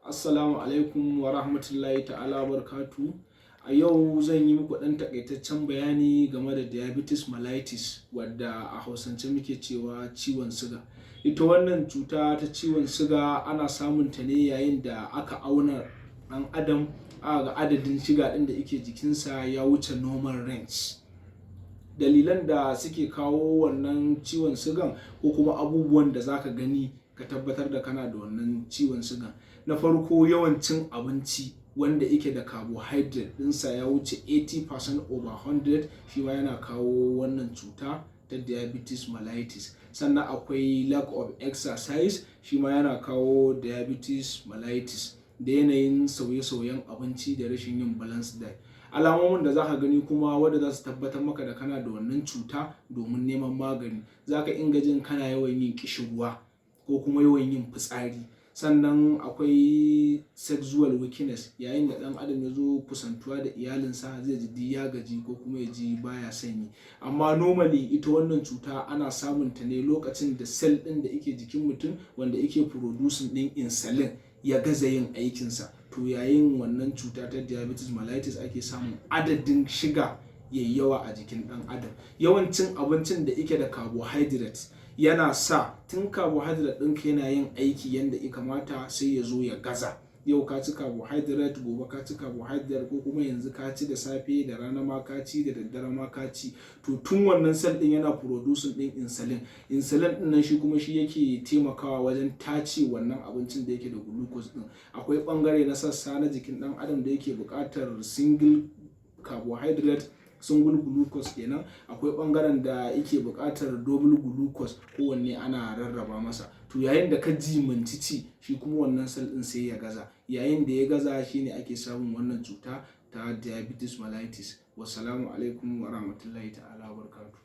Assalamu alaikum wa rahmatullahi ta'ala wa barakatu. A yau zan yi muku ɗan takaitaccen bayani game da diabetes mellitus, wadda a Hausance muke cewa ciwon siga. Ita wannan cuta ta ciwon siga ana samun ta ne yayin da aka auna ɗan adam aka ga adadin siga ɗin da yake jikinsa ya wuce normal range. Dalilan da suke kawo wannan ciwon sigan ko kuma abubuwan da zaka gani ka tabbatar da kana da wannan ciwon sigan. Na farko, yawan cin abinci wanda yake da carbohydrate ɗinsa ya wuce 80% over 100, shi ma yana kawo wannan cuta ta diabetes mellitus. Sannan akwai lack of exercise, shi ma yana kawo diabetes mellitus, da yanayin sauye-sauyen abinci da rashin yin balanced diet. Alamomin da zaka gani kuma wanda za su tabbatar maka da kana da wannan cuta domin neman magani, zaka inga jin kana yawan yin ƙishirwa ko kuma yawan yin fitsari. Sannan akwai sexual weakness, yayin da ɗan adam ya zo kusantuwa da iyalinsa zai ji ya gaji ko kuma ya ji baya son yi. Amma normally ita wannan cuta ana samun ta ne lokacin da cell ɗin da yake jikin mutum wanda yake producing ɗin insulin ya gaza yin aikinsa. To yayin wannan cuta ta diabetes mellitus ake samun adadin shiga yayi yawa a jikin ɗan adam. Yawan cin abincin da yake da carbohydrate yana sa tun carbohydrate ɗinka yana yin aiki yanda ya kamata sai ya zo ya gaza. Yau ka ci carbohydrate, gobe ka ci carbohydrate, ko kuma yanzu ka ci da safe, da rana ma ka ci, da daddare ma ka ci. To tun wannan cell ɗin yana producing ɗin insulin. Insulin ɗin nan shi kuma shi yake taimakawa wajen tace wannan abincin da yake da glucose ɗin. Akwai ɓangare na sassa na jikin ɗan adam da yake buƙatar single carbohydrate, single glucose kenan. Akwai ɓangaren da yake buƙatar double glucose, kowanne ana rarraba masa. To yayin da ka jimanci ci, shi kuma wannan cell ɗin sai ya gaza. Yayin da ya gaza shine ake samun wannan cuta ta diabetes mellitus. Wassalamu alaikum wa rahmatullahi ta'ala wa barakatuh.